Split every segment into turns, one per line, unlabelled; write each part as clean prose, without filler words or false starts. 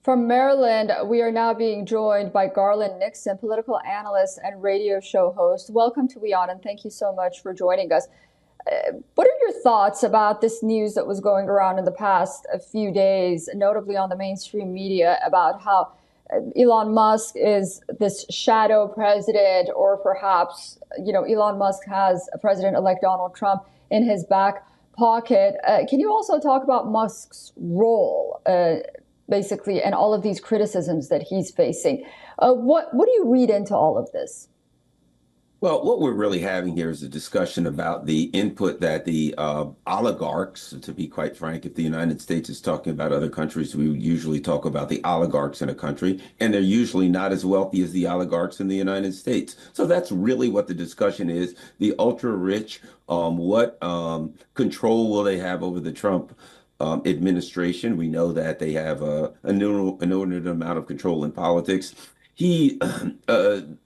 From Maryland, we are now being joined by Garland Nixon, political analyst and radio show host. Welcome to WION, and thank you so much for joining us. What are your thoughts about this news that was going around in the past few days, notably on the mainstream media, about how Elon Musk is this shadow president, or perhaps, Elon Musk has President-elect Donald Trump in his back pocket? Can you also talk about Musk's role, basically, and all of these criticisms that he's facing? What do you read into all of this?
Well, what we're really having here is a discussion about the input that the oligarchs, to be quite frank, if the United States is talking about other countries, we would usually talk about the oligarchs in a country, and they're usually not as wealthy as the oligarchs in the United States. So that's really what the discussion is. The ultra rich, what control will they have over the Trump administration? We know that they have an inordinate amount of control in politics. He,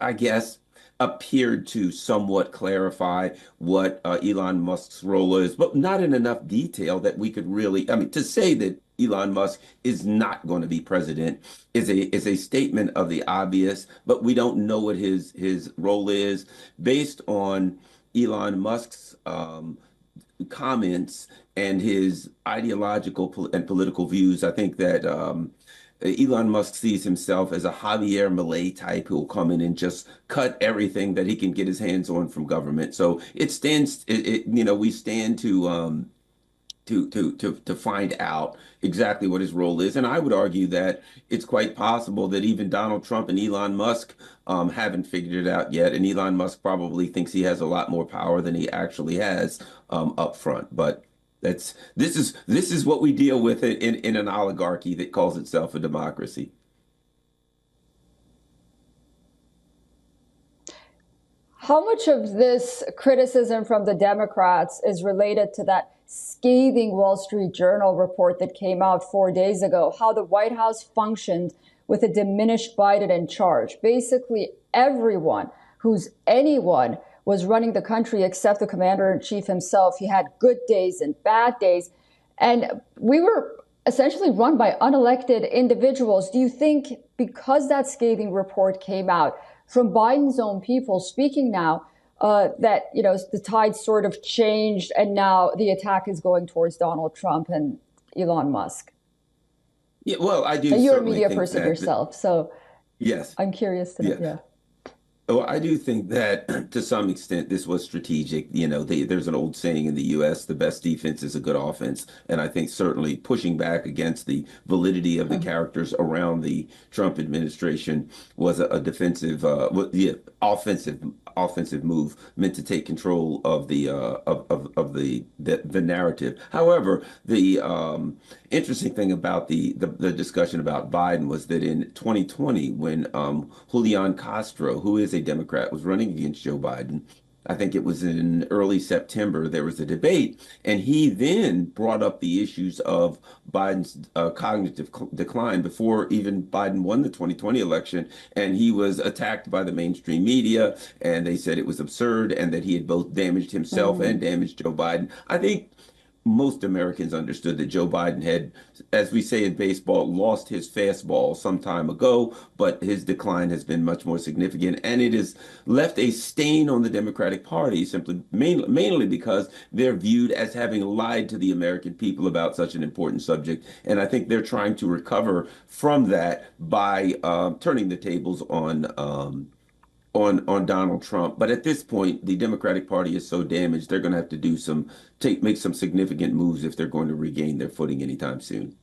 I guess, appeared to somewhat clarify what Elon Musk's role is, but not in enough detail that we could really, I mean, to say that Elon Musk is not going to be president is a statement of the obvious, but we don't know what his role is based on Elon Musk's comments and his ideological and political views. I think that Elon Musk sees himself as a Javier Milei type who will come in and just cut everything that he can get his hands on from government. So we stand to find out exactly what his role is. And I would argue that it's quite possible that even Donald Trump and Elon Musk haven't figured it out yet. And Elon Musk probably thinks he has a lot more power than he actually has up front. But this is what we deal with in an oligarchy that calls itself a democracy.
How much of this criticism from the Democrats is related to that scathing Wall Street Journal report that came out 4 days ago, how the White House functioned with a diminished Biden in charge? Basically, everyone who's anyone was running the country except the commander in chief himself. He had good days and bad days. And we were essentially run by unelected individuals. Do you think because that scathing report came out from Biden's own people speaking now, that, the tide sort of changed and now the attack is going towards Donald Trump and Elon Musk?
Yeah, well, I do
And you're a
certainly
media
think
person
that,
yourself, so
yes,
I'm curious to know.
yeah.
Yeah.
Well, I do think that to some extent this was strategic. There's an old saying in the U.S., the best defense is a good offense. And I think certainly pushing back against the validity of the characters around the Trump administration was a defensive, yeah, offensive move meant to take control of the narrative. However, the interesting thing about the discussion about Biden was that in 2020, when Julian Castro, who is a Democrat, was running against Joe Biden, I think it was in early September, there was a debate, and he then brought up the issues of Biden's cognitive decline before even Biden won the 2020 election. And he was attacked by the mainstream media, and they said it was absurd and that he had both damaged himself and damaged Joe Biden. I think most Americans understood that Joe Biden had, as we say in baseball, lost his fastball some time ago, but his decline has been much more significant, and it has left a stain on the Democratic Party, mainly because they're viewed as having lied to the American people about such an important subject. And I think they're trying to recover from that by turning the tables on Donald Trump. But at this point, the Democratic Party is so damaged, they're going to have to make some significant moves if they're going to regain their footing anytime soon.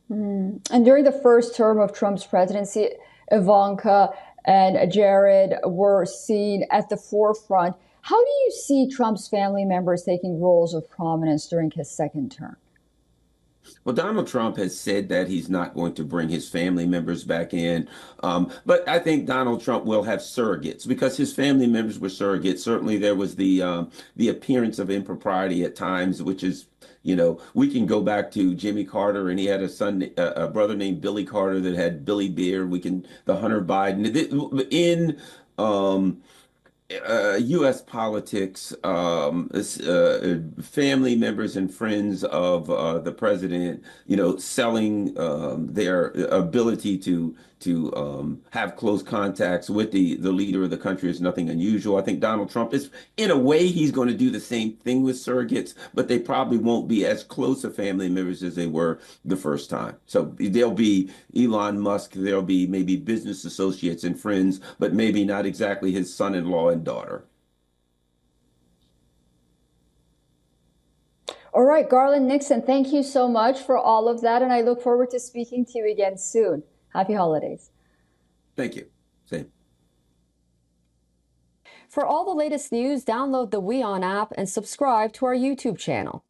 And during the first term of Trump's presidency, Ivanka and Jared were seen at the forefront. How do you see Trump's family members taking roles of prominence during his second term?
Well, Donald Trump has said that he's not going to bring his family members back in. But I think Donald Trump will have surrogates because his family members were surrogates. Certainly, there was the appearance of impropriety at times, which is, we can go back to Jimmy Carter, and he had a brother named Billy Carter that had Billy Beard. The Hunter Biden in U.S. politics, family members and friends of the president, selling their ability to have close contacts with the leader of the country is nothing unusual. I think Donald Trump is, in a way, he's going to do the same thing with surrogates, but they probably won't be as close of family members as they were the first time. So there'll be Elon Musk, there'll be maybe business associates and friends, but maybe not exactly his son-in-law and daughter.
All right, Garland Nixon, thank you so much for all of that. And I look forward to speaking to you again soon. Happy holidays.
Thank you. Same.
For all the latest news, download the WION app and subscribe to our YouTube channel.